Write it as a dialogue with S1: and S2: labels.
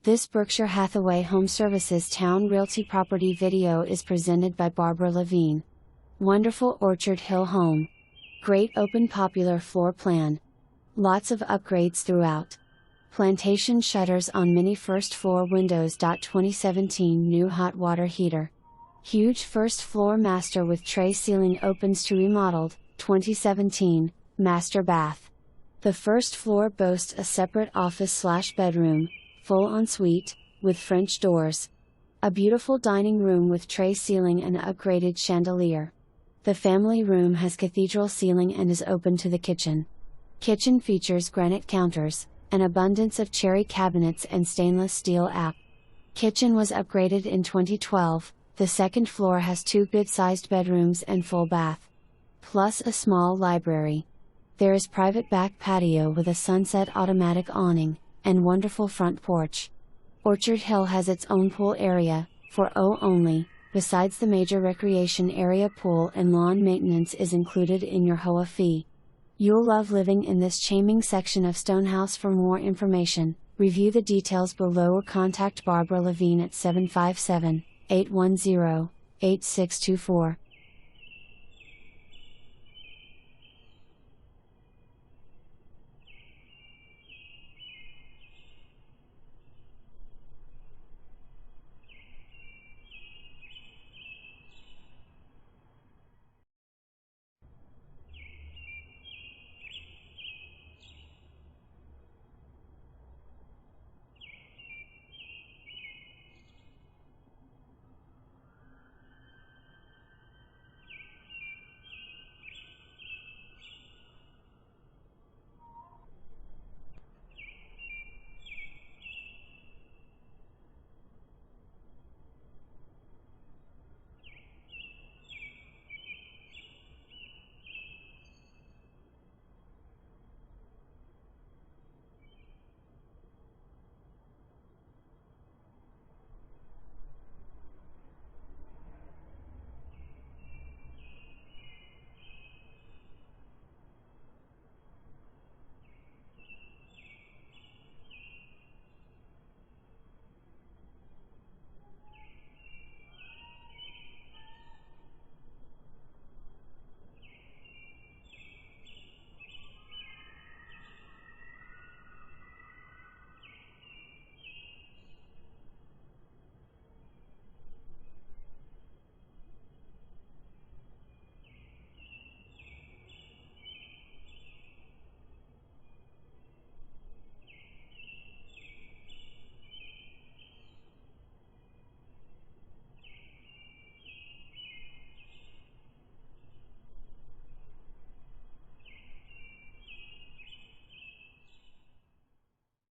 S1: This Berkshire Hathaway HomeServices Towne Realty property video is presented by Barbara Levine. Wonderful Orchard Hill home. Great open popular floor plan. Lots of upgrades throughout. Plantation shutters on many first floor windows. 2017 new hot water heater. Huge first floor master with tray ceiling opens to remodeled, 2017, master bath. The first floor boasts a separate office/bedroom, full ensuite, with French doors. A beautiful dining room with tray ceiling and upgraded chandelier. The family room has cathedral ceiling and is open to the kitchen. Kitchen features granite counters, an abundance of cherry cabinets and stainless steel app. Kitchen was upgraded in 2012, the second floor has 2 good-sized bedrooms and full bath. Plus a small library. There is private back patio with a sunset automatic awning, and wonderful front porch. Orchard Hill has its own pool area, for O only, besides the major recreation area. Pool and lawn maintenance is included in your HOA fee. You'll love living in this chaming section of Stonehouse. For more information, review the details below or contact Barbara Levine at 757-810-8624.